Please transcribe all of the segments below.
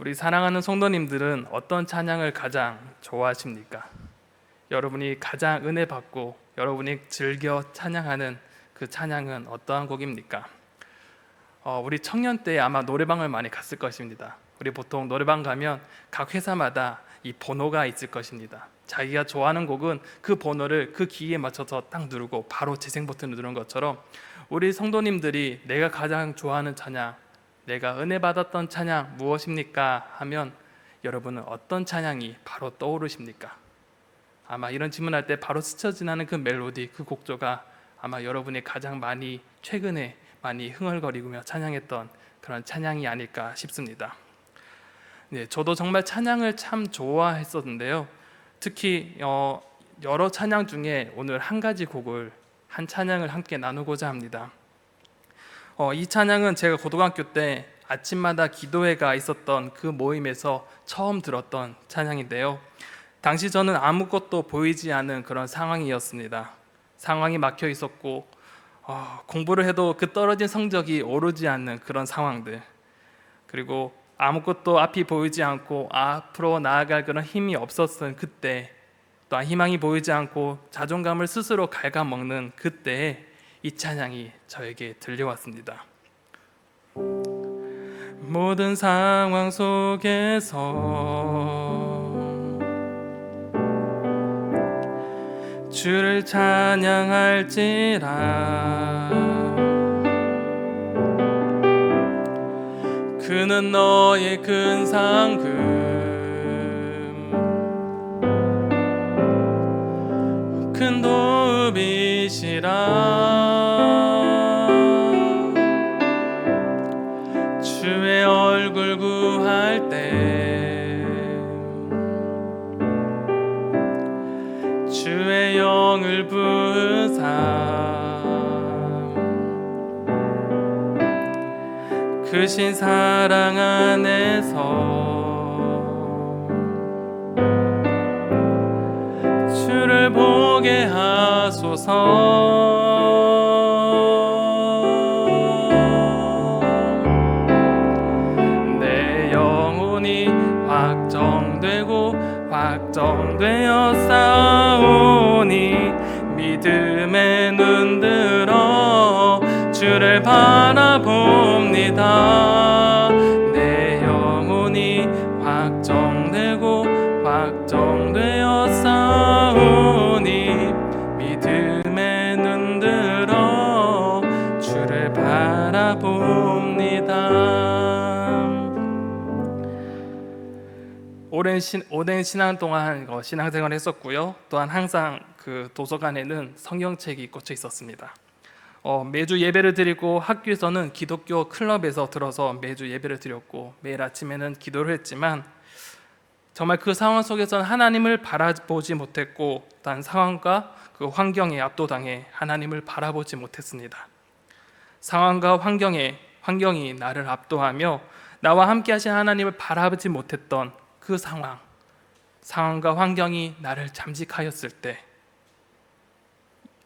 우리 사랑하는 성도님들은 어떤 찬양을 가장 좋아하십니까? 여러분이 가장 은혜 받고 여러분이 즐겨 찬양하는 그 찬양은 어떠한 곡입니까? 우리 청년 때 아마 노래방을 많이 갔을 것입니다. 우리 보통 노래방 가면 각 회사마다 이 번호가 있을 것입니다. 자기가 좋아하는 곡은 그 번호를 그 기기에 맞춰서 딱 누르고 바로 재생 버튼을 누르는 것처럼 우리 성도님들이 내가 가장 좋아하는 찬양, 내가 은혜 받았던 찬양 무엇입니까? 하면 여러분은 어떤 찬양이 바로 떠오르십니까? 아마 이런 질문할 때 바로 스쳐 지나는 그 멜로디, 그 곡조가 아마 여러분이 가장 많이 최근에 많이 흥얼거리며 찬양했던 그런 찬양이 아닐까 싶습니다. 네, 저도 정말 찬양을 참 좋아했었는데요. 특히 여러 찬양 중에 오늘 한 가지 곡을 한 찬양을 함께 나누고자 합니다. 이 찬양은 제가 고등학교 때 아침마다 기도회가 있었던 그 모임에서 처음 들었던 찬양인데요. 당시 저는 아무것도 보이지 않은 그런 상황이었습니다. 상황이 막혀 있었고 공부를 해도 그 떨어진 성적이 오르지 않는 그런 상황들, 그리고 아무것도 앞이 보이지 않고 앞으로 나아갈 그런 힘이 없었던 그때, 또한 희망이 보이지 않고 자존감을 스스로 갉아먹는 그때에 이 찬양이 저에게 들려왔습니다. 모든 상황 속에서 주를 찬양할지라, 그는 너의 큰 상급 큰 도움이시라. 주의 얼굴 구할 때 주의 영을 부으사 크신 사랑 안에서 주를 보게 하소서. 내 영혼이 확정되어 싸우니 믿음에 눈들어 주를 바라봅니다. 내 영혼이 확정되어 싸우니 믿음에 눈들어 주를 바라봅니다. 오랜 신앙 동안 신앙생활을 했었고요. 또한 항상 그 도서관에는 성경책이 꽂혀 있었습니다. 매주 예배를 드리고 학교에서는 기독교 클럽에서 들어서 매주 예배를 드렸고 매일 아침에는 기도를 했지만 정말 그 상황 속에서는 하나님을 바라보지 못했고 단 상황과 그 환경에 압도당해 하나님을 바라보지 못했습니다. 상황과 환경이 나를 압도하며 나와 함께 하신 하나님을 바라보지 못했던 그 상황과 환경이 나를 잠식하였을 때,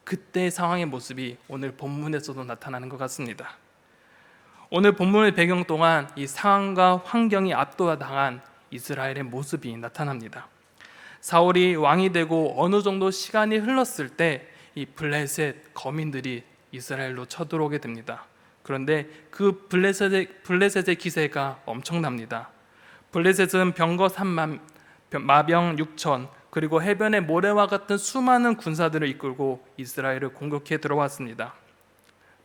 그때의 상황의 모습이 오늘 본문에서도 나타나는 것 같습니다. 오늘 본문의 배경 동안 이 상황과 환경이 압도당한 이스라엘의 모습이 나타납니다. 사울이 왕이 되고 어느 정도 시간이 흘렀을 때 이 블레셋 거민들이 이스라엘로 쳐들어오게 됩니다. 그런데 그 블레셋의 기세가 엄청납니다. 블레셋은 병거 3만, 마병 6천, 그리고 해변의 모래와 같은 수많은 군사들을 이끌고 이스라엘을 공격해 들어왔습니다.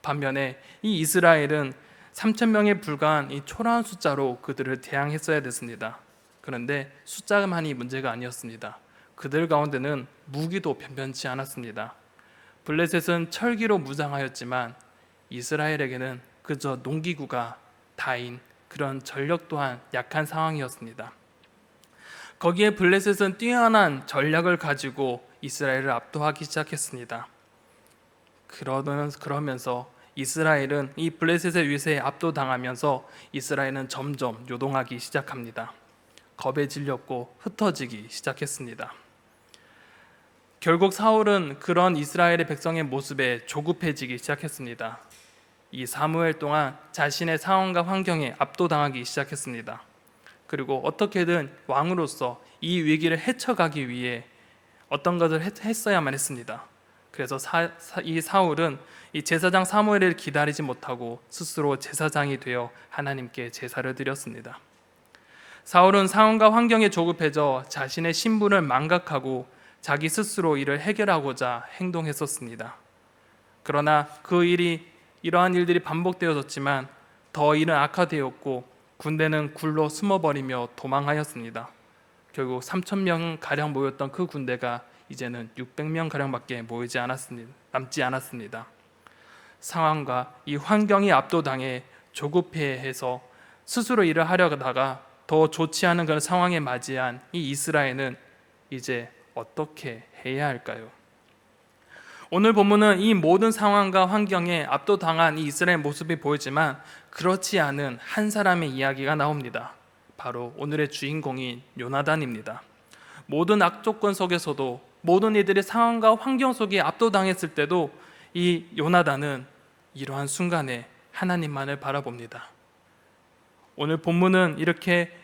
반면에 이 이스라엘은 3,000명에 불과한 이 초라한 숫자로 그들을 대항했어야 됐습니다. 그런데 숫자만이 문제가 아니었습니다. 그들 가운데는 무기도 변변치 않았습니다. 블레셋은 철기로 무장하였지만 이스라엘에게는 그저 농기구가 다인 그런 전력 또한 약한 상황이었습니다. 거기에 블레셋은 뛰어난 전략을 가지고 이스라엘을 압도하기 시작했습니다. 그러면서 이스라엘은 이 블레셋의 위세에 압도당하면서 이스라엘은 점점 요동하기 시작합니다. 겁에 질렸고 흩어지기 시작했습니다. 결국 사울은 그런 이스라엘의 백성의 모습에 조급해지기 시작했습니다. 이 사무엘 동안 자신의 상황과 환경에 압도당하기 시작했습니다. 그리고 어떻게든 왕으로서 이 위기를 헤쳐가기 위해 어떤 것을 했어야만 했습니다. 그래서 이 사울은 이 제사장 사무엘을 기다리지 못하고 스스로 제사장이 되어 하나님께 제사를 드렸습니다. 사울은 상황과 환경에 조급해져 자신의 신분을 망각하고 자기 스스로 이를 해결하고자 행동했었습니다. 그러나 이러한 일들이 반복되어졌지만 더 일은 악화되었고 군대는 굴로 숨어버리며 도망하였습니다. 결국 3,000명 가량 모였던 그 군대가 이제는 600명 가량밖에 남지 않았습니다. 상황과 이 환경이 압도당해 조급해해서 스스로 일을 하려다가 더 좋지 않은 그런 상황에 맞이한 이 이스라엘은 이제 어떻게 해야 할까요? 오늘 본문은 이 모든 상황과 환경에 압도당한 이 이스라엘 모습이 보이지만 그렇지 않은 한 사람의 이야기가 나옵니다. 바로 오늘의 주인공인 요나단입니다. 모든 악조건 속에서도 모든 이들의 상황과 환경 속에 압도당했을 때도 이 요나단은 이러한 순간에 하나님만을 바라봅니다. 오늘 본문은 이렇게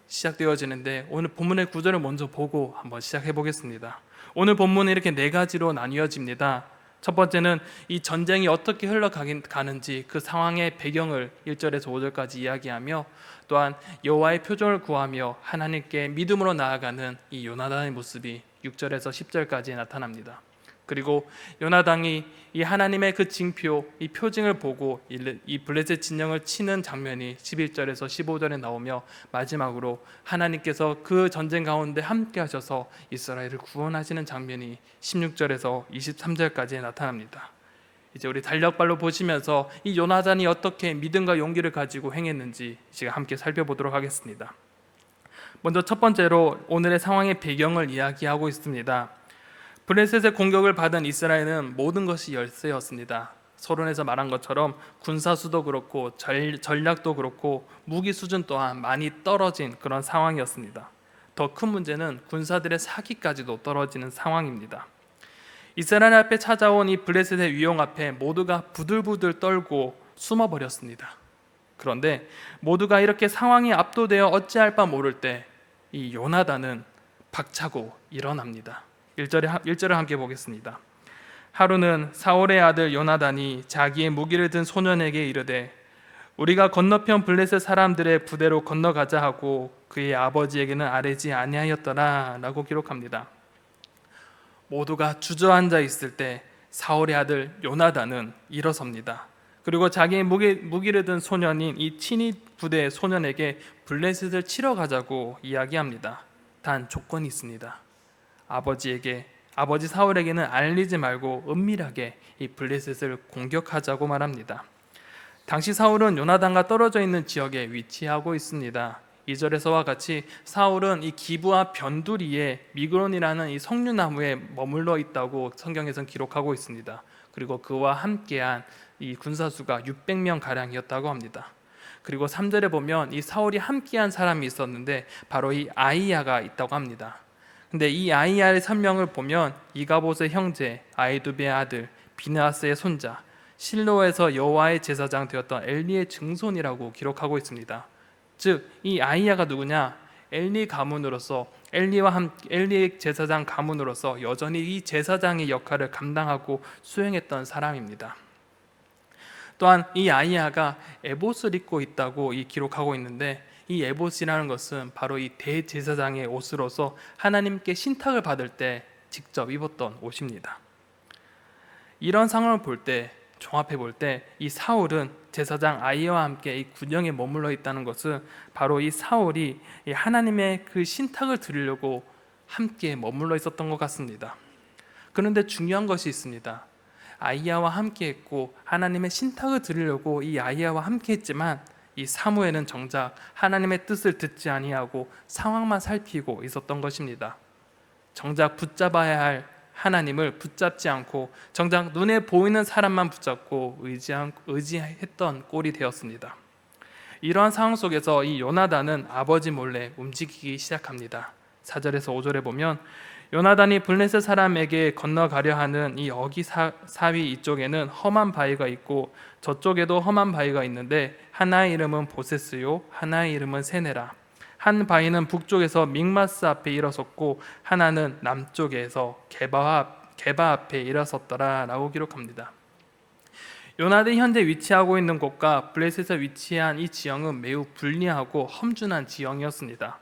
시작되어지는데 오늘 본문의 구절을 먼저 보고 한번 시작해 보겠습니다. 오늘 본문은 이렇게 네 가지로 나뉘어집니다. 첫 번째는 이 전쟁이 어떻게 흘러가는지 그 상황의 배경을 1절에서 5절까지 이야기하며 또한 여호와의 표정을 구하며 하나님께 믿음으로 나아가는 이 요나단의 모습이 6절에서 10절까지 나타납니다. 그리고 요나단이 이 하나님의 그 징표, 이 표징을 보고 이 블레셋 진영을 치는 장면이 11절에서 15절에 나오며 마지막으로 하나님께서 그 전쟁 가운데 함께 하셔서 이스라엘을 구원하시는 장면이 16절에서 23절까지 나타납니다. 이제 우리 달력발로 보시면서 이 요나단이 어떻게 믿음과 용기를 가지고 행했는지 제가 함께 살펴보도록 하겠습니다. 먼저 첫 번째로 오늘의 상황의 배경을 이야기하고 있습니다. 블레셋의 공격을 받은 이스라엘은 모든 것이 열세였습니다. 서론에서 말한 것처럼 군사수도 그렇고 전략도 그렇고 무기 수준 또한 많이 떨어진 그런 상황이었습니다. 더 큰 문제는 군사들의 사기까지도 떨어지는 상황입니다. 이스라엘 앞에 찾아온 이 블레셋의 위용 앞에 모두가 부들부들 떨고 숨어버렸습니다. 그런데 모두가 이렇게 상황이 압도되어 어찌할 바 모를 때 이 요나단은 박차고 일어납니다. 1절을 함께 보겠습니다. 하루는 사울의 아들 요나단이 자기의 무기를 든 소년에게 이르되 우리가 건너편 블레셋 사람들의 부대로 건너가자 하고 그의 아버지에게는 아뢰지 아니하였더라 라고 기록합니다. 모두가 주저앉아 있을 때 사울의 아들 요나단은 일어섭니다. 그리고 자기의 무기를 든 소년인 이 친위 부대의 소년에게 블레셋을 치러 가자고 이야기합니다. 단 조건이 있습니다. 아버지 사울에게는 알리지 말고 은밀하게 이 블레셋을 공격하자고 말합니다. 당시 사울은 요나단과 떨어져 있는 지역에 위치하고 있습니다. 2절에서와 같이 사울은 이 기브와 변두리에 미그론이라는 이 석류나무에 머물러 있다고 성경에서는 기록하고 있습니다. 그리고 그와 함께한 이 군사수가 600명 가량이었다고 합니다. 그리고 3절에 보면 이 사울이 함께한 사람이 있었는데 바로 이 아이야가 있다고 합니다. 근데 이 아이야의 설명을 보면 이가봇의 형제 아이두베의 아들 비느하스의 손자 실로에서 여호와의 제사장 되었던 엘리의 증손이라고 기록하고 있습니다. 즉 이 아이야가 누구냐? 엘리 가문으로서 엘리의 제사장 가문으로서 여전히 이 제사장의 역할을 감당하고 수행했던 사람입니다. 또한 이 아이야가 에봇을 입고 있다고 기록하고 있는데 이 에봇이라는 것은 바로 이 대제사장의 옷으로서 하나님께 신탁을 받을 때 직접 입었던 옷입니다. 이런 상황을 볼 때 종합해 볼 때 이 사울은 제사장 아이야와 함께 이 군영에 머물러 있다는 것은 바로 이 사울이 이 하나님의 그 신탁을 드리려고 함께 머물러 있었던 것 같습니다. 그런데 중요한 것이 있습니다. 아이야와 함께 했고 하나님의 신탁을 드리려고 이 아이야와 함께 했지만 이 사무엘은 정작 하나님의 뜻을 듣지 아니하고 상황만 살피고 있었던 것입니다. 정작 붙잡아야 할 하나님을 붙잡지 않고 정작 눈에 보이는 사람만 붙잡고 의지했던 꼴이 되었습니다. 이러한 상황 속에서 이 요나단은 아버지 몰래 움직이기 시작합니다. 4절에서 5절에 보면 요나단이 블레셋 사람에게 건너가려 하는 이 어기 사위 이쪽에는 험한 바위가 있고 저쪽에도 험한 바위가 있는데 하나의 이름은 보세스요 하나의 이름은 세네라. 한 바위는 북쪽에서 믹마스 앞에 일어섰고 하나는 남쪽에서 게바 앞에 일어섰더라라고 기록합니다. 요나단이 현재 위치하고 있는 곳과 블레셋에 위치한 이 지형은 매우 불리하고 험준한 지형이었습니다.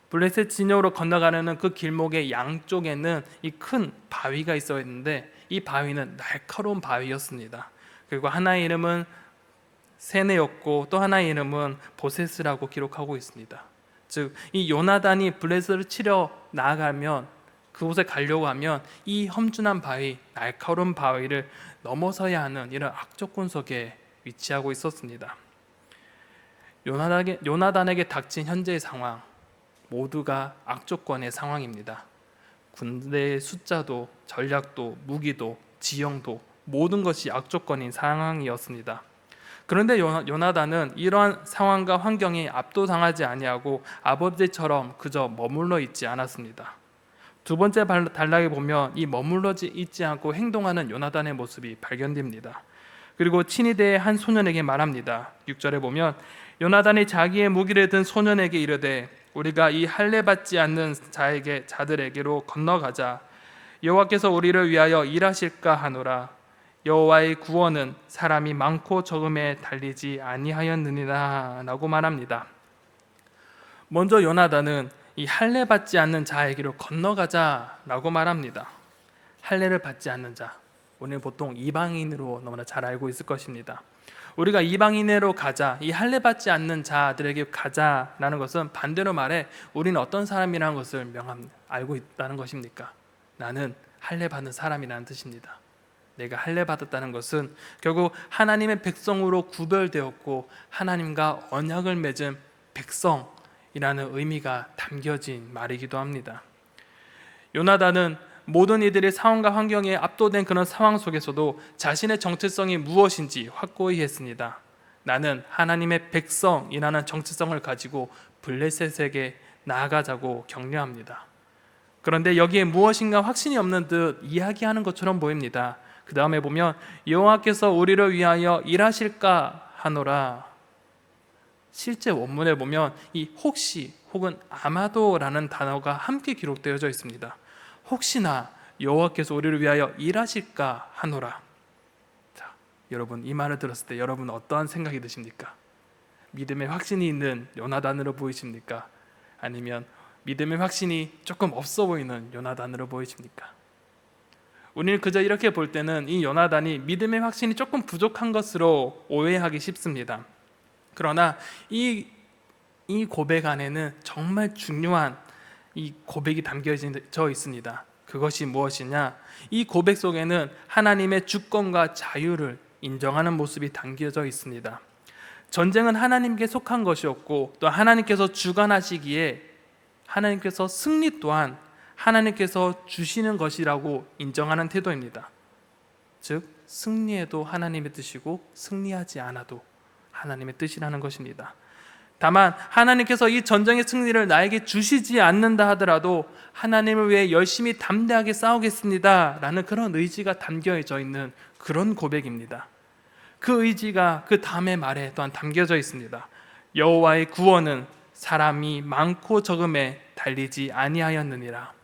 블레셋 진영으로 건너가려는 그 길목의 양쪽에는 이 큰 바위가 있었는데 이 바위는 날카로운 바위였습니다. 그리고 하나의 이름은 세네였고 또 하나의 이름은 보세스라고 기록하고 있습니다. 즉 이 요나단이 블레셋을 치러 나아가면 그곳에 가려고 하면 이 험준한 바위, 날카로운 바위를 넘어서야 하는 이런 악조건 속에 위치하고 있었습니다. 요나단에게 닥친 현재의 상황 모두가 악조건의 상황입니다. 군대의 숫자도 전략도 무기도 지형도 모든 것이 악조건인 상황이었습니다. 그런데 요나단은 이러한 상황과 환경에 압도당하지 아니하고 아버지처럼 그저 머물러 있지 않았습니다. 두 번째 단락에 보면 이 머물러 있지 않고 행동하는 요나단의 모습이 발견됩니다. 그리고 친히 대해 한 소년에게 말합니다. 6절에 보면 요나단이 자기의 무기를 든 소년에게 이르되 우리가 이 할례 받지 않는 자들에게로 건너가자. 여호와께서 우리를 위하여 일하실까 하노라. 여호와의 구원은 사람이 많고 적음에 달리지 아니하였느니라 라고 말합니다. 먼저 요나단은 이 할례 받지 않는 자에게로 건너가자라고 말합니다. 할례를 받지 않는 자, 우리는 보통 이방인으로 너무나 잘 알고 있을 것입니다. 우리가 이방인으로 가자, 이 할례 받지 않는 자들에게 가자라는 것은 반대로 말해 우리는 어떤 사람이라는 것을 알고 있다는 것입니까? 나는 할례 받는 사람이라는 뜻입니다. 내가 할례 받았다는 것은 결국 하나님의 백성으로 구별되었고 하나님과 언약을 맺은 백성이라는 의미가 담겨진 말이기도 합니다. 요나단은 모든 이들의 상황과 환경에 압도된 그런 상황 속에서도 자신의 정체성이 무엇인지 확고히 했습니다. 나는 하나님의 백성이라는 정체성을 가지고 블레셋에게 나아가자고 격려합니다. 그런데 여기에 무엇인가 확신이 없는 듯 이야기하는 것처럼 보입니다. 그 다음에 보면 여호와께서 우리를 위하여 일하실까 하노라. 실제 원문에 보면 이 혹시 혹은 아마도라는 단어가 함께 기록되어져 있습니다. 혹시나 여호와께서 우리를 위하여 일하실까 하노라. 자, 여러분 이 말을 들었을 때 여러분 어떠한 생각이 드십니까? 믿음의 확신이 있는 요나단으로 보이십니까? 아니면 믿음의 확신이 조금 없어 보이는 요나단으로 보이십니까? 우리는 그저 이렇게 볼 때는 이 요나단이 믿음의 확신이 조금 부족한 것으로 오해하기 쉽습니다. 그러나 이 고백 안에는 정말 중요한 이 고백이 담겨져 있습니다. 그것이 무엇이냐? 이 고백 속에는 하나님의 주권과 자유를 인정하는 모습이 담겨져 있습니다. 전쟁은 하나님께 속한 것이었고 또 하나님께서 주관하시기에 하나님께서 승리 또한 하나님께서 주시는 것이라고 인정하는 태도입니다. 즉 승리해도 하나님의 뜻이고 승리하지 않아도 하나님의 뜻이라는 것입니다. 다만 하나님께서 이 전쟁의 승리를 나에게 주시지 않는다 하더라도 하나님을 위해 열심히 담대하게 싸우겠습니다 라는 그런 의지가 담겨져 있는 그런 고백입니다. 그 의지가 그 다음의 말에 또한 담겨져 있습니다. 여호와의 구원은 사람이 많고 적음에 달리지 아니하였느니라.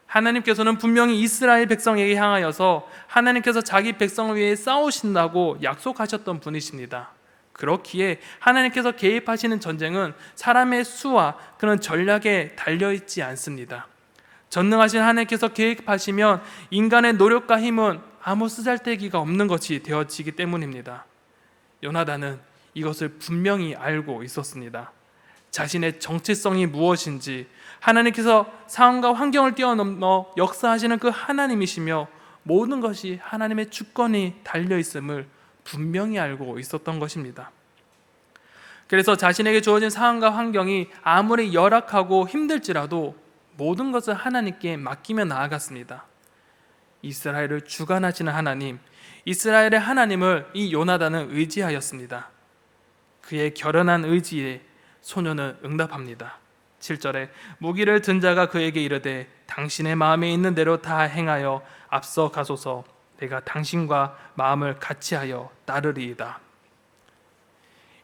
하나님께서는 분명히 이스라엘 백성에게 향하여서 하나님께서 자기 백성을 위해 싸우신다고 약속하셨던 분이십니다. 그렇기에 하나님께서 개입하시는 전쟁은 사람의 수와 그런 전략에 달려있지 않습니다. 전능하신 하나님께서 개입하시면 인간의 노력과 힘은 아무 쓰잘데기가 없는 것이 되어지기 때문입니다. 요나단은 이것을 분명히 알고 있었습니다. 자신의 정체성이 무엇인지, 하나님께서 상황과 환경을 뛰어넘어 역사하시는 그 하나님이시며 모든 것이 하나님의 주권이 달려있음을 분명히 알고 있었던 것입니다. 그래서 자신에게 주어진 상황과 환경이 아무리 열악하고 힘들지라도 모든 것을 하나님께 맡기며 나아갔습니다. 이스라엘을 주관하시는 하나님, 이스라엘의 하나님을 이 요나단은 의지하였습니다. 그의 결연한 의지에 소년은 응답합니다. 7절에 무기를 든 자가 그에게 이르되 당신의 마음에 있는 대로 다 행하여 앞서 가소서. 내가 당신과 마음을 같이하여 따르리이다.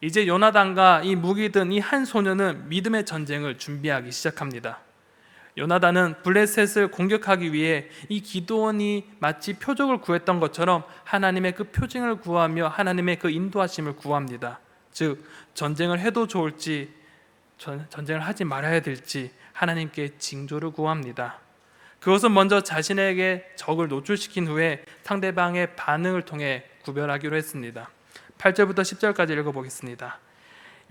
이제 요나단과 이 무기 든 이 한 소년은 믿음의 전쟁을 준비하기 시작합니다. 요나단은 블레셋을 공격하기 위해 이 기드온이 마치 표적을 구했던 것처럼 하나님의 그 표징을 구하며 하나님의 그 인도하심을 구합니다. 즉 전쟁을 해도 좋을지 전쟁을 하지 말아야 될지 하나님께 징조를 구합니다. 그것은 먼저 자신에게 적을 노출시킨 후에 상대방의 반응을 통해 구별하기로 했습니다. 8절부터 10절까지 읽어보겠습니다.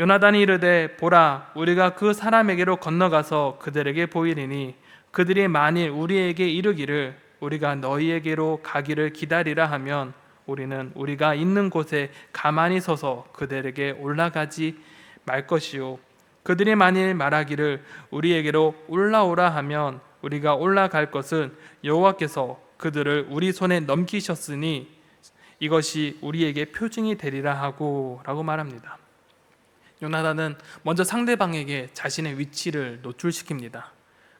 요나단이 이르되 보라 우리가 그 사람에게로 건너가서 그들에게 보이리니 그들이 만일 우리에게 이르기를 우리가 너희에게로 가기를 기다리라 하면 우리는 우리가 있는 곳에 가만히 서서 그들에게 올라가지 말 것이요 그들이 만일 말하기를 우리에게로 올라오라 하면 우리가 올라갈 것은 여호와께서 그들을 우리 손에 넘기셨으니 이것이 우리에게 표징이 되리라 하고 라고 말합니다. 요나단은 먼저 상대방에게 자신의 위치를 노출시킵니다.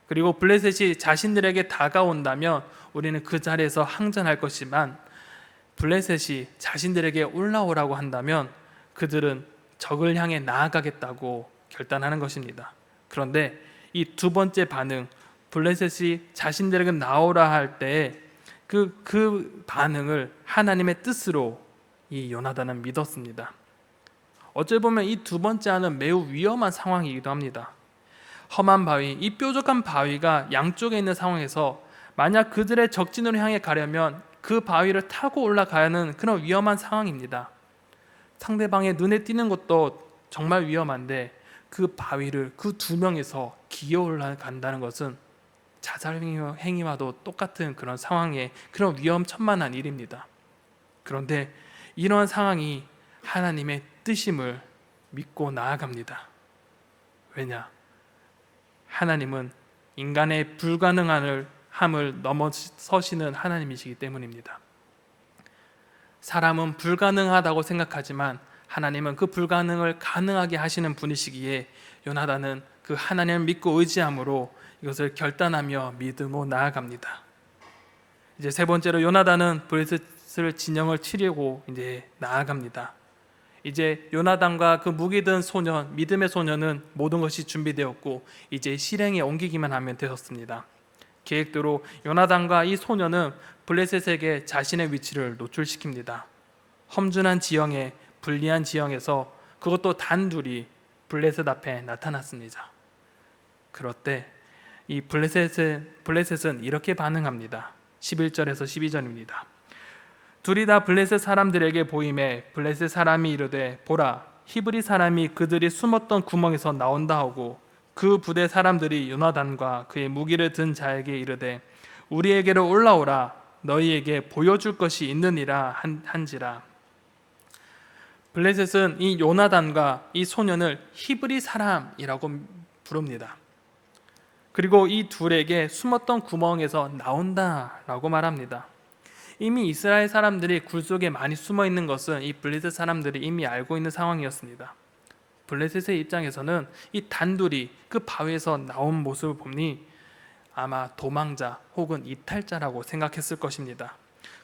그리고 블레셋이 자신들에게 다가온다면 우리는 그 자리에서 항전할 것이지만 블레셋이 자신들에게 올라오라고 한다면 그들은 적을 향해 나아가겠다고 결단하는 것입니다. 그런데 이 두 번째 반응, 블레셋이 자신들에게 나오라 할 때 그 반응을 하나님의 뜻으로 이 요나단은 믿었습니다. 어찌 보면 이 두 번째 안은 매우 위험한 상황이기도 합니다. 험한 바위, 이 뾰족한 바위가 양쪽에 있는 상황에서 만약 그들의 적진으로 향해 가려면 그 바위를 타고 올라가야 하는 그런 위험한 상황입니다. 상대방의 눈에 띄는 것도 정말 위험한데 그 바위를 그 두 명에서 기어 올라간다는 것은 자살 행위와도 똑같은 그런 상황에 그런 위험천만한 일입니다. 그런데 이러한 상황이 하나님의 뜻임을 믿고 나아갑니다. 왜냐? 하나님은 인간의 불가능함을 넘어서시는 하나님이시기 때문입니다. 사람은 불가능하다고 생각하지만 하나님은 그 불가능을 가능하게 하시는 분이시기에 요나단은 그 하나님을 믿고 의지함으로 이것을 결단하며 믿음으로 나아갑니다. 이제 세 번째로 요나단은 블레셋을 진영을 치려고 이제 나아갑니다. 이제 요나단과 그 무기 든 소년, 믿음의 소년은 모든 것이 준비되었고 이제 실행에 옮기기만 하면 되었습니다. 계획대로 요나단과 이 소년은 블레셋에게 자신의 위치를 노출시킵니다. 험준한 지형에 불리한 지형에서 그것도 단둘이 블레셋 앞에 나타났습니다. 그럴 때 이 블레셋은 이렇게 반응합니다. 11절에서 12절입니다. 둘이 다 블레셋 사람들에게 보임에 블레셋 사람이 이르되 보라 히브리 사람이 그들이 숨었던 구멍에서 나온다 하고 그 부대 사람들이 요나단과 그의 무기를 든 자에게 이르되 우리에게로 올라오라 너희에게 보여줄 것이 있느니라 한지라. 블레셋은 이 요나단과 이 소년을 히브리 사람이라고 부릅니다. 그리고 이 둘에게 숨었던 구멍에서 나온다라고 말합니다. 이미 이스라엘 사람들이 굴 속에 많이 숨어 있는 것은 이 블레셋 사람들이 이미 알고 있는 상황이었습니다. 블레셋의 입장에서는 이 단둘이 그 바위에서 나온 모습을 보니 아마 도망자 혹은 이탈자라고 생각했을 것입니다.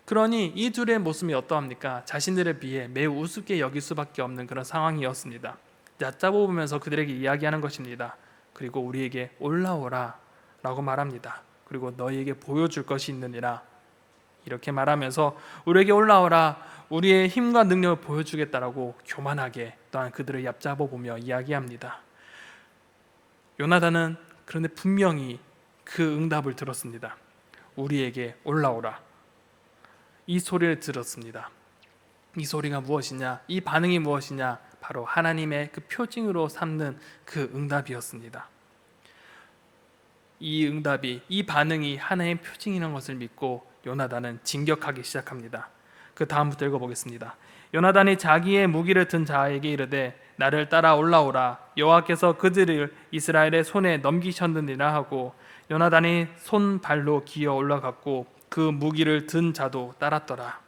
그러니 이 둘의 모습이 어떠합니까? 자신들에 비해 매우 우습게 여길 수밖에 없는 그런 상황이었습니다. 얕잡아보면서 그들에게 이야기하는 것입니다. 그리고 우리에게 올라오라 라고 말합니다. 그리고 너희에게 보여줄 것이 있느니라 이렇게 말하면서 우리에게 올라오라 우리의 힘과 능력을 보여주겠다라고 교만하게 또한 그들을 얕잡아보며 이야기합니다. 요나단은 그런데 분명히 그 응답을 들었습니다. 우리에게 올라오라 이 소리를 들었습니다. 이 소리가 무엇이냐? 이 반응이 무엇이냐? 바로 하나님의 그 표징으로 삼는 그 응답이었습니다. 이 응답이, 이 반응이 하나님의 표징이라는 것을 믿고 요나단은 진격하기 시작합니다. 그 다음부터 읽어보겠습니다. 요나단이 자기의 무기를 든 자에게 이르되 나를 따라 올라오라 여호와께서 그들을 이스라엘의 손에 넘기셨느니라 하고 요나단이 손발로 기어 올라갔고 그 무기를 든 자도 따랐더라.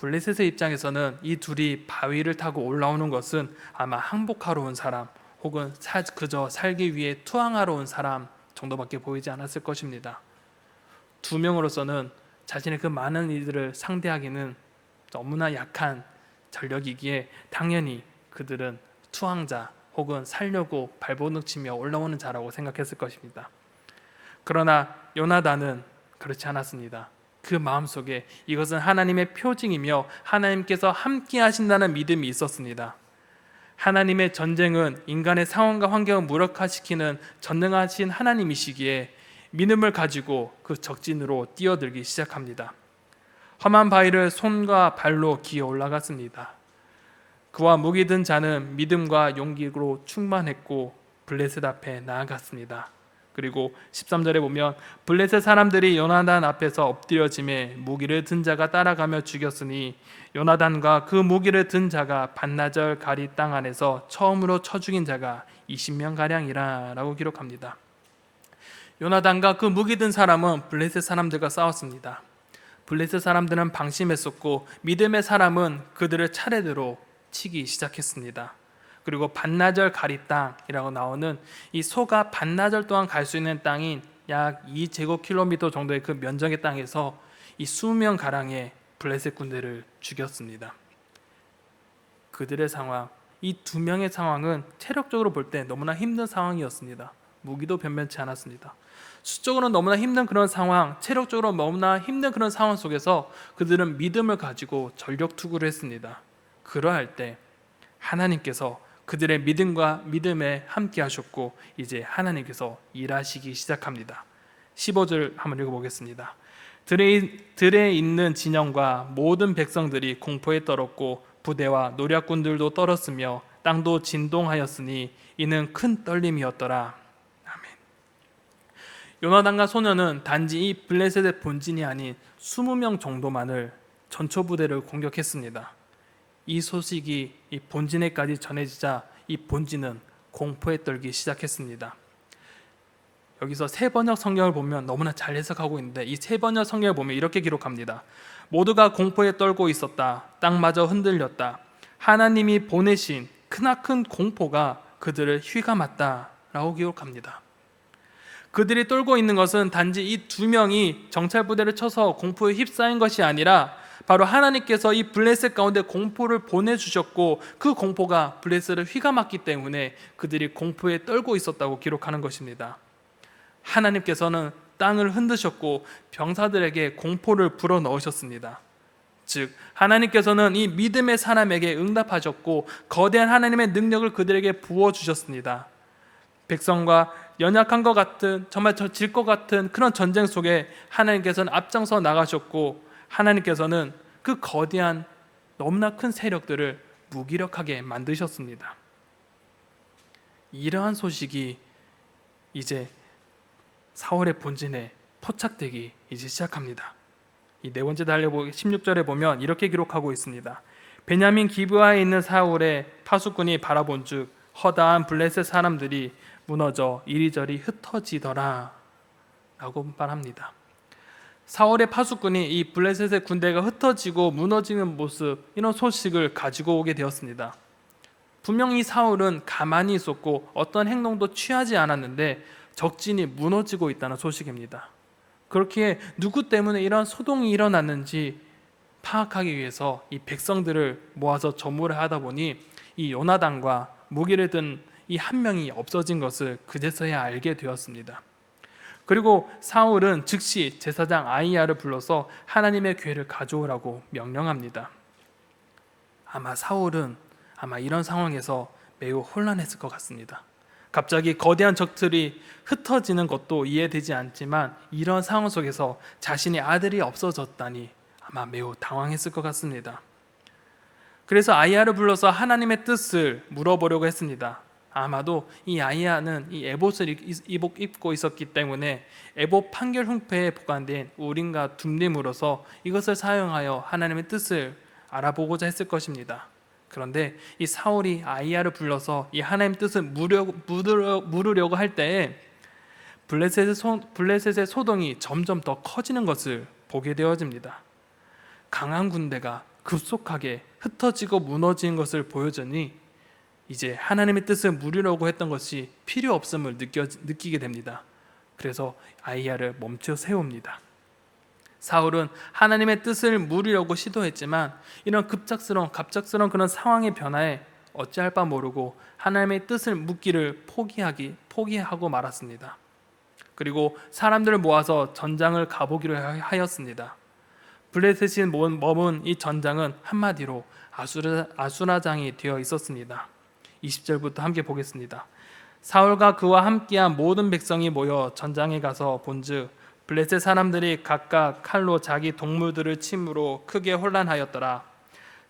블레셋의 입장에서는 이 둘이 바위를 타고 올라오는 것은 아마 항복하러 온 사람 혹은 그저 살기 위해 투항하러 온 사람 정도밖에 보이지 않았을 것입니다. 두 명으로서는 자신의 그 많은 이들을 상대하기는 너무나 약한 전력이기에 당연히 그들은 투항자 혹은 살려고 발버둥 치며 올라오는 자라고 생각했을 것입니다. 그러나 요나단은 그렇지 않았습니다. 그 마음속에 이것은 하나님의 표징이며 하나님께서 함께 하신다는 믿음이 있었습니다. 하나님의 전쟁은 인간의 상황과 환경을 무력화시키는 전능하신 하나님이시기에 믿음을 가지고 그 적진으로 뛰어들기 시작합니다. 험한 바위를 손과 발로 기어 올라갔습니다. 그와 무기 든 자는 믿음과 용기로 충만했고 블레셋 앞에 나아갔습니다. 그리고 13절에 보면 블레셋 사람들이 요나단 앞에서 엎드려짐에 무기를 든 자가 따라가며 죽였으니 요나단과 그 무기를 든 자가 반나절 가리 땅 안에서 처음으로 쳐 죽인 자가 20명 가량이라 라고 기록합니다. 요나단과 그 무기 든 사람은 블레셋 사람들과 싸웠습니다. 블레셋 사람들은 방심했었고 믿음의 사람은 그들을 차례대로 치기 시작했습니다. 그리고 반나절 가리 땅이라고 나오는 이 소가 반나절 동안 갈 수 있는 땅인 약 2제곱킬로미터 정도의 그 면적의 땅에서 이 20명 가량의 블레셋 군대를 죽였습니다. 그들의 상황, 이 두 명의 상황은 체력적으로 볼 때 너무나 힘든 상황이었습니다. 무기도 변변치 않았습니다. 수적으로 너무나 힘든 그런 상황, 체력적으로 너무나 힘든 그런 상황 속에서 그들은 믿음을 가지고 전력 투구를 했습니다. 그러할 때 하나님께서 그들의 믿음에 함께 하셨고 이제 하나님께서 일하시기 시작합니다. 15절 한번 읽어보겠습니다. 들에 있는 진영과 모든 백성들이 공포에 떨었고 부대와 노략군들도 떨었으며 땅도 진동하였으니 이는 큰 떨림이었더라. 아멘. 요나단과 소녀는 단지 이 블레셋의 본진이 아닌 20명 정도만을 전초 부대를 공격했습니다. 이 소식이 이 본진에까지 전해지자 이 본진은 공포에 떨기 시작했습니다. 여기서 세번역 성경을 보면 너무나 잘 해석하고 있는데 이 세번역 성경을 보면 이렇게 기록합니다. 모두가 공포에 떨고 있었다. 땅마저 흔들렸다. 하나님이 보내신 크나큰 공포가 그들을 휘감았다 라고 기록합니다. 그들이 떨고 있는 것은 단지 이 두 명이 정찰 부대를 쳐서 공포에 휩싸인 것이 아니라 바로 하나님께서 이 블레셋 가운데 공포를 보내주셨고 그 공포가 블레셋을 휘감았기 때문에 그들이 공포에 떨고 있었다고 기록하는 것입니다. 하나님께서는 땅을 흔드셨고 병사들에게 공포를 불어넣으셨습니다. 즉 하나님께서는 이 믿음의 사람에게 응답하셨고 거대한 하나님의 능력을 그들에게 부어주셨습니다. 백성과 연약한 것 같은 정말 질 것 같은 그런 전쟁 속에 하나님께서는 앞장서 나가셨고 하나님께서는 그 거대한 너무나 큰 세력들을 무기력하게 만드셨습니다. 이러한 소식이 이제 사울의 본진에 포착되기 이제 시작합니다. 이 네 번째 달려보기 16절에 보면 이렇게 기록하고 있습니다. 베냐민 기브아에 있는 사울의 파수꾼이 바라본즉 허다한 블레셋 사람들이 무너져 이리저리 흩어지더라 라고 말합니다. 사울의 파수꾼이 이 블레셋의 군대가 흩어지고 무너지는 모습, 이런 소식을 가지고 오게 되었습니다. 분명히 사울은 가만히 있었고 어떤 행동도 취하지 않았는데 적진이 무너지고 있다는 소식입니다. 그렇기에 누구 때문에 이런 소동이 일어났는지 파악하기 위해서 이 백성들을 모아서 전무를 하다 보니 이 요나단과 무기를 든 이 한 명이 없어진 것을 그제서야 알게 되었습니다. 그리고 사울은 즉시 제사장 아히야를 불러서 하나님의 궤를 가져오라고 명령합니다. 아마 사울은 이런 상황에서 매우 혼란했을 것 같습니다. 갑자기 거대한 적들이 흩어지는 것도 이해되지 않지만 이런 상황 속에서 자신의 아들이 없어졌다니 아마 매우 당황했을 것 같습니다. 그래서 아히야를 불러서 하나님의 뜻을 물어보려고 했습니다. 아마도 이 아히야는 이 에봇을 입고 있었기 때문에 에봇 판결 흉패에 보관된 우림과 둠림으로서 이것을 사용하여 하나님의 뜻을 알아보고자 했을 것입니다. 그런데 이 사울이 아히야를 불러서 이 하나님의 뜻을 물으려고 할 때에 블레셋의 소동이 점점 더 커지는 것을 보게 되어집니다. 강한 군대가 급속하게 흩어지고 무너지는 것을 보여주니 이제 하나님의 뜻을 물으려고 했던 것이 필요 없음을 느끼게 됩니다. 그래서 아히야를 멈춰 세웁니다. 사울은 하나님의 뜻을 물으려고 시도했지만 이런 갑작스러운 그런 상황의 변화에 어찌할 바 모르고 하나님의 뜻을 묻기를 포기하고 말았습니다. 그리고 사람들을 모아서 전장을 가보기로 하였습니다. 블레셋이 머문 이 전장은 한마디로 아수라장이 되어 있었습니다. 20절부터 함께 보겠습니다. 사울과 그와 함께한 모든 백성이 모여 전장에 가서 본즉 블레셋 사람들이 각각 칼로 자기 동물들을 침으로 크게 혼란하였더라.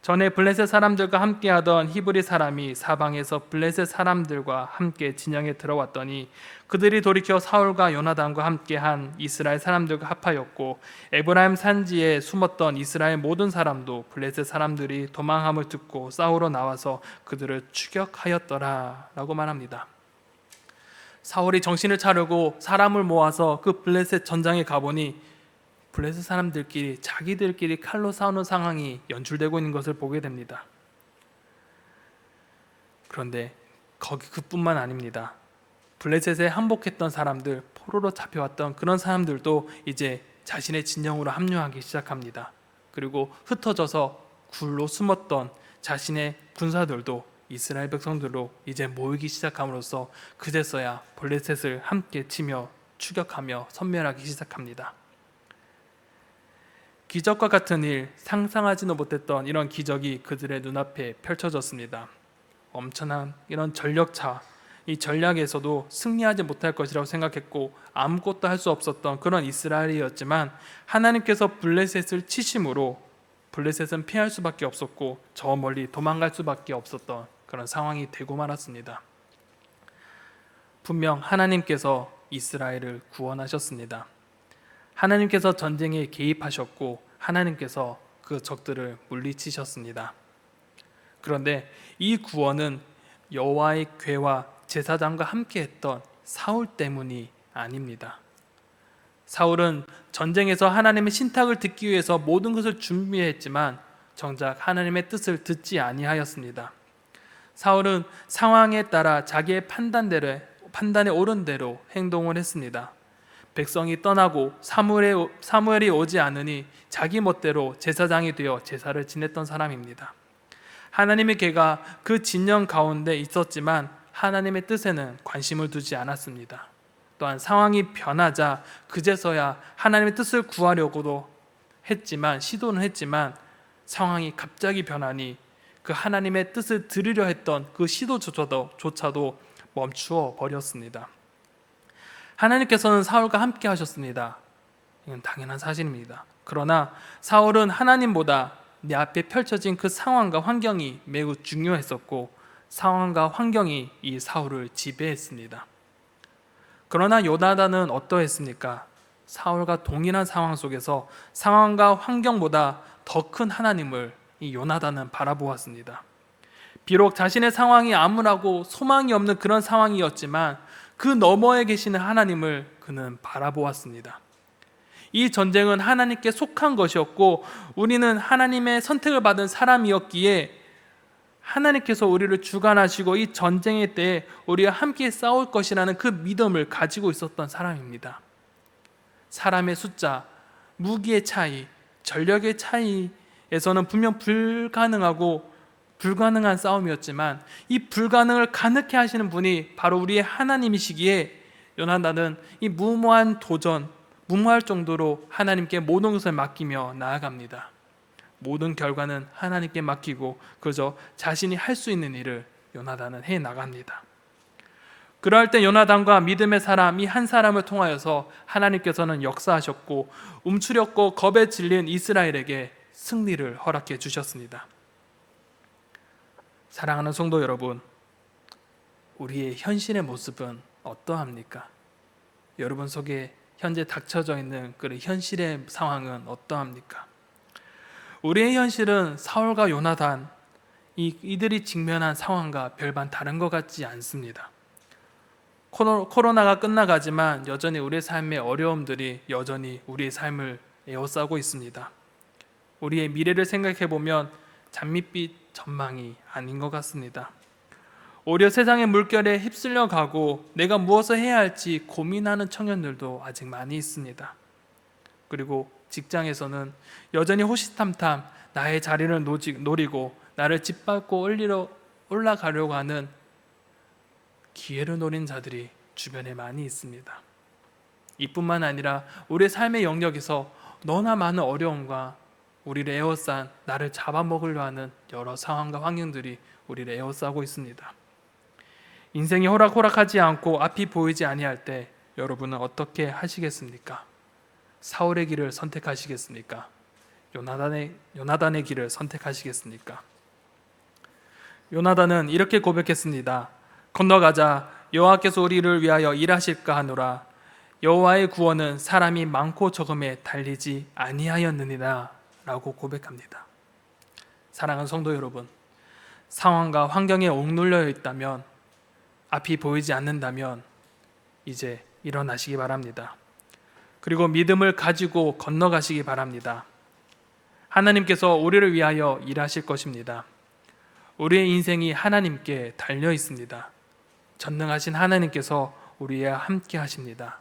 전에 블레셋 사람들과 함께하던 히브리 사람이 사방에서 블레셋 사람들과 함께 진영에 들어왔더니 그들이 돌이켜 사울과 요나단과 함께한 이스라엘 사람들과 합하였고 에브라임 산지에 숨었던 이스라엘 모든 사람도 블레셋 사람들이 도망함을 듣고 싸우러 나와서 그들을 추격하였더라 라고 말합니다. 사울이 정신을 차리고 사람을 모아서 그 블레셋 전장에 가보니 블레셋 사람들끼리 자기들끼리 칼로 싸우는 상황이 연출되고 있는 것을 보게 됩니다. 그런데 그뿐만 아닙니다. 블레셋에 항복했던 사람들, 포로로 잡혀왔던 그런 사람들도 이제 자신의 진영으로 합류하기 시작합니다. 그리고 흩어져서 굴로 숨었던 자신의 군사들도 이스라엘 백성들로 이제 모이기 시작함으로써 그제서야 블레셋을 함께 치며 추격하며 섬멸하기 시작합니다. 기적과 같은 일, 상상하지도 못했던 이런 기적이 그들의 눈앞에 펼쳐졌습니다. 엄청난 이런 전력차, 이 전략에서도 승리하지 못할 것이라고 생각했고 아무것도 할 수 없었던 그런 이스라엘이었지만 하나님께서 블레셋을 치심으로 블레셋은 피할 수밖에 없었고 저 멀리 도망갈 수밖에 없었던 그런 상황이 되고 말았습니다. 분명 하나님께서 이스라엘을 구원하셨습니다. 하나님께서 전쟁에 개입하셨고 하나님께서 그 적들을 물리치셨습니다. 그런데 이 구원은 여호와의 궤와 제사장과 함께했던 사울 때문이 아닙니다. 사울은 전쟁에서 하나님의 신탁을 듣기 위해서 모든 것을 준비했지만 정작 하나님의 뜻을 듣지 아니하였습니다. 사울은 상황에 따라 자기의 판단에 옳은 대로 행동을 했습니다. 백성이 떠나고 사무엘이 오지 않으니 자기 멋대로 제사장이 되어 제사를 지냈던 사람입니다. 하나님의 궤가 그 진영 가운데 있었지만 하나님의 뜻에는 관심을 두지 않았습니다. 또한 상황이 변하자 그제서야 하나님의 뜻을 구하려고도 시도는 했지만 상황이 갑자기 변하니 그 하나님의 뜻을 들으려 했던 그 시도조차도 멈추어 버렸습니다. 하나님께서는 사울과 함께 하셨습니다. 이건 당연한 사실입니다. 그러나 사울은 하나님보다 내 앞에 펼쳐진 그 상황과 환경이 매우 중요했었고 상황과 환경이 이 사울을 지배했습니다. 그러나 요나단은 어떠했습니까? 사울과 동일한 상황 속에서 상황과 환경보다 더 큰 하나님을 이 요나단은 바라보았습니다. 비록 자신의 상황이 암울하고 소망이 없는 그런 상황이었지만 그 너머에 계시는 하나님을 그는 바라보았습니다. 이 전쟁은 하나님께 속한 것이었고 우리는 하나님의 선택을 받은 사람이었기에 하나님께서 우리를 주관하시고 이 전쟁의 때에 우리와 함께 싸울 것이라는 그 믿음을 가지고 있었던 사람입니다. 사람의 숫자, 무기의 차이, 전력의 차이에서는 분명 불가능한 싸움이었지만 이 불가능을 가능케 하시는 분이 바로 우리의 하나님이시기에 요나단은 이 무모할 정도로 하나님께 모든 것을 맡기며 나아갑니다. 모든 결과는 하나님께 맡기고 그저 자신이 할 수 있는 일을 요나단은 해 나갑니다. 그럴 때 요나단과 믿음의 사람 이 한 사람을 통하여서 하나님께서는 역사하셨고 움츠렸고 겁에 질린 이스라엘에게 승리를 허락해 주셨습니다. 사랑하는 성도 여러분, 우리의 현실의 모습은 어떠합니까? 여러분 속에 현재 닥쳐져 있는 그 현실의 상황은 어떠합니까? 우리의 현실은 사울과 요나단 이들이 직면한 상황과 별반 다른 것 같지 않습니다. 코로나가 끝나가지만 여전히 우리의 삶의 어려움들이 여전히 우리의 삶을 에워싸고 있습니다. 우리의 미래를 생각해 보면 장밋빛 전망이 아닌 것 같습니다. 오히려 세상의 물결에 휩쓸려 가고 내가 무엇을 해야 할지 고민하는 청년들도 아직 많이 있습니다. 그리고 직장에서는 여전히 호시탐탐 나의 자리를 노리고 나를 짓밟고 올라가려고 하는 기회를 노린 자들이 주변에 많이 있습니다. 이뿐만 아니라 우리의 삶의 영역에서 너나 많은 어려움과 우리를 에워싼 나를 잡아먹으려 하는 여러 상황과 환경들이 우리를 에워싸고 있습니다. 인생이 호락호락하지 않고 앞이 보이지 아니할 때 여러분은 어떻게 하시겠습니까? 사울의 길을 선택하시겠습니까? 요나단의 길을 선택하시겠습니까? 요나단은 이렇게 고백했습니다. 건너가자. 여호와께서 우리를 위하여 일하실까 하노라. 여호와의 구원은 사람이 많고 적음에 달리지 아니하였느니라 라고 고백합니다. 사랑하는 성도 여러분, 상황과 환경에 억눌려 있다면, 앞이 보이지 않는다면 이제 일어나시기 바랍니다. 그리고 믿음을 가지고 건너가시기 바랍니다. 하나님께서 우리를 위하여 일하실 것입니다. 우리의 인생이 하나님께 달려 있습니다. 전능하신 하나님께서 우리와 함께 하십니다.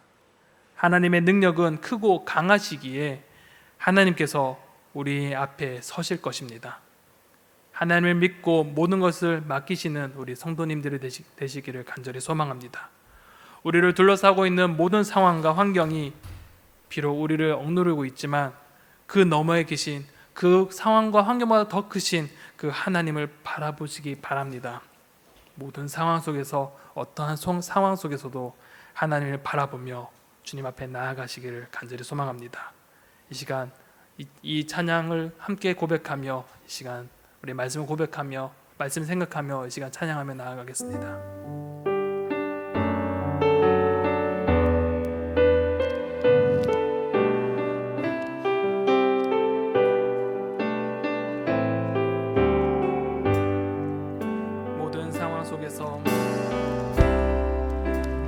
하나님의 능력은 크고 강하시기에 하나님께서 우리 앞에 서실 것입니다. 하나님을 믿고 모든 것을 맡기시는 우리 성도님들이 되시기를 간절히 소망합니다. 우리를 둘러싸고 있는 모든 상황과 환경이 비록 우리를 억누르고 있지만 그 너머에 계신 그 상황과 환경보다 더 크신 그 하나님을 바라보시기 바랍니다. 모든 상황 속에서 어떠한 상황 속에서도 하나님을 바라보며 주님 앞에 나아가시기를 간절히 소망합니다. 이 시간 이 찬양을 함께 고백하며, 이 시간 우리 말씀을 고백하며 말씀을 생각하며 이 시간 찬양하며 나아가겠습니다.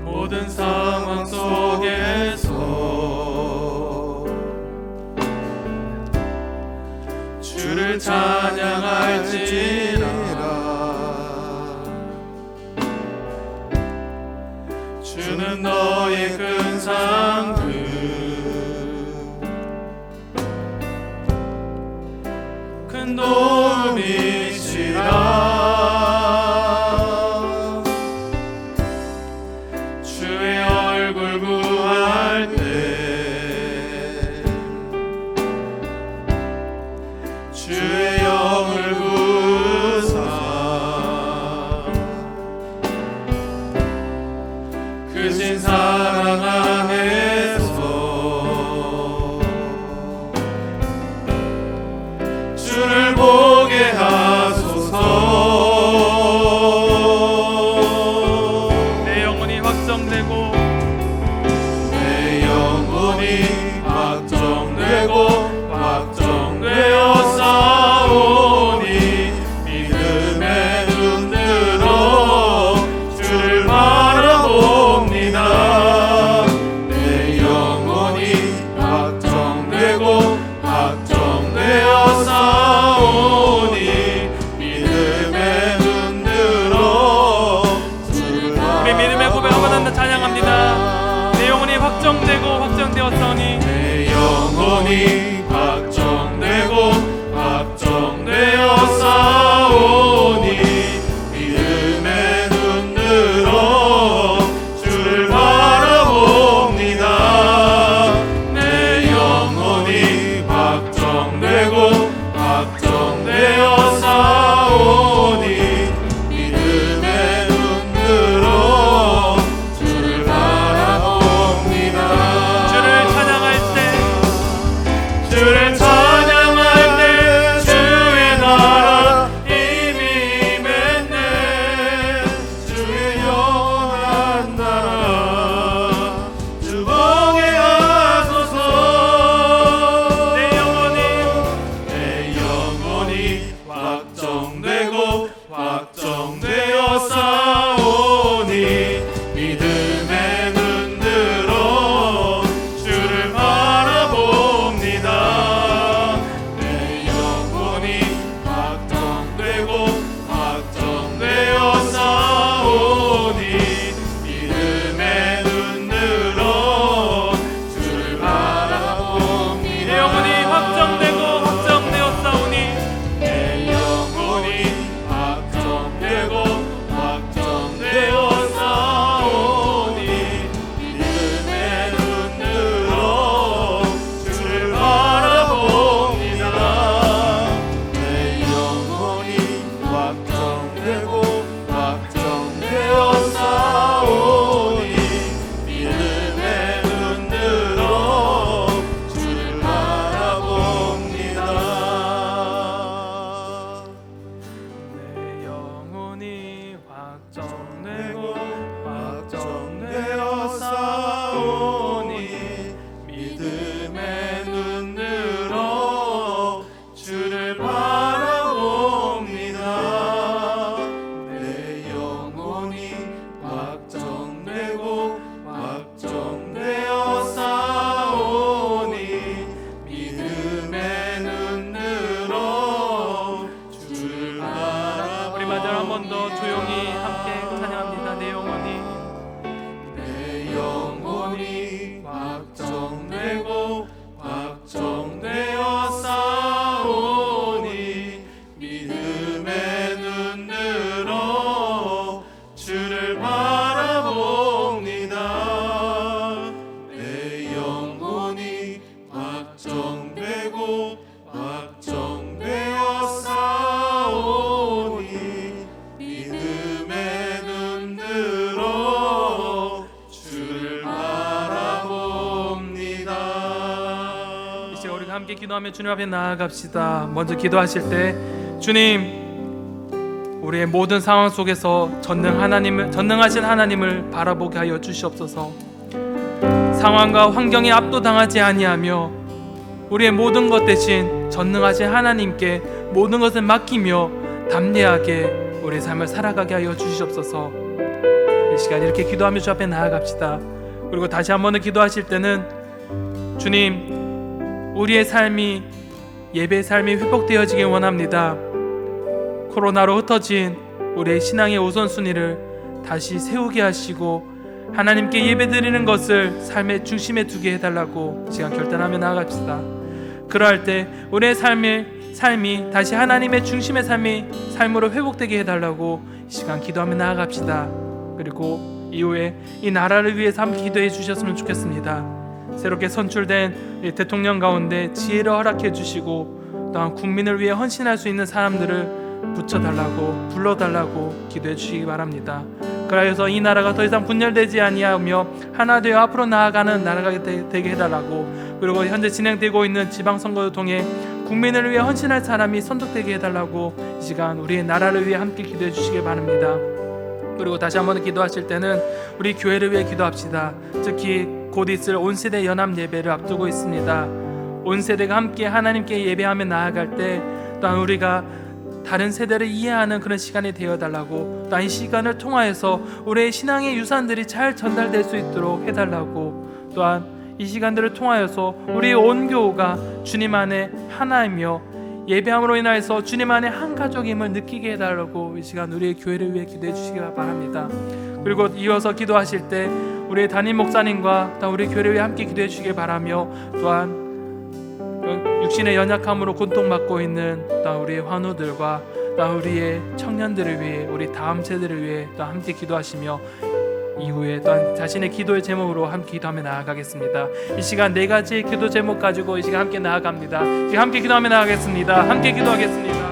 모든 상황 속에서 주를 찬양할지라. 주는 너의 큰 상급, 큰 도움이시라. 주의 얼굴 구할 때 주의 영을 구사 크신 사랑 안에서 주를 보게 하소서. 내 영혼이 확정되고 확정되어 싸우니 믿음의 눈으로 주를 바라봅니다. 내 영혼이 확정되어 싸우니 믿음의 눈으로 주를 바라봅니다. 우리 믿음의 고백 한번 한다 찬양합니다. 내 영혼이 확정되었사오니 내 영혼이 확정되어 싸우니 믿음의 눈으로 주를 바라봅니다. 내 영혼이 확정되어 싸우니 믿음의 눈으로 주를 바라봅니다. 주를 찬양할 때 주를 함께 기도하며 주님 앞에 나아갑시다. 먼저 기도하실 때 주님, 우리의 모든 상황 속에서 전능하신 하나님을 바라보게 하여 주시옵소서. 상황과 환경에 압도당하지 아니하며 우리의 모든 것 대신 전능하신 하나님께 모든 것을 맡기며 담대하게 우리의 삶을 살아가게 하여 주시옵소서. 이 시간 이렇게 기도하며 주 앞에 나아갑시다. 그리고 다시 한 번 더 기도하실 때는 주님, 우리의 삶이 예배의 삶이 회복되어지길 원합니다. 코로나로 흩어진 우리의 신앙의 우선순위를 다시 세우게 하시고 하나님께 예배드리는 것을 삶의 중심에 두게 해달라고 시간 결단하며 나아갑시다. 그러할 때 우리의 삶이 다시 하나님의 중심의 삶으로 회복되게 해달라고 시간 기도하며 나아갑시다. 그리고 이후에 이 나라를 위해서 함께 기도해 주셨으면 좋겠습니다. 새롭게 선출된 대통령 가운데 지혜를 허락해 주시고 또한 국민을 위해 헌신할 수 있는 사람들을 붙여달라고 불러달라고 기도해 주시기 바랍니다. 그래서 이 나라가 더 이상 분열되지 아니하며 하나 되어 앞으로 나아가는 나라가 되게 해달라고, 그리고 현재 진행되고 있는 지방선거를 통해 국민을 위해 헌신할 사람이 선택되게 해달라고 이 시간 우리의 나라를 위해 함께 기도해 주시기 바랍니다. 그리고 다시 한번 기도하실 때는 우리 교회를 위해 기도합시다. 특히 곧 있을 온세대 연합 예배를 앞두고 있습니다. 온 세대가 함께 하나님께 예배하며 나아갈 때 또한 우리가 다른 세대를 이해하는 그런 시간이 되어달라고, 또한 이 시간을 통하여서 우리의 신앙의 유산들이 잘 전달될 수 있도록 해달라고, 또한 이 시간들을 통하여서 우리의 온 교우가 주님 안에 하나이며 예배함으로 인하여서 주님 안에 한 가족임을 느끼게 해달라고 이 시간 우리의 교회를 위해 기도해 주시기 바랍니다. 그리고 이어서 기도하실 때 우리의 담임 목사님과 또 우리 교회를 위해 함께 기도해 주시기 바라며, 또한 육신의 연약함으로 고통받고 있는 또 우리의 환우들과 또 우리의 청년들을 위해, 우리 다음 세대를 위해 또 함께 기도하시며 이후에 또한 자신의 기도의 제목으로 함께 기도하며 나아가겠습니다. 이 시간 4가지의 기도 제목 가지고 이 시간 함께 나아갑니다. 이제 함께 기도하며 나아가겠습니다. 함께 기도하겠습니다.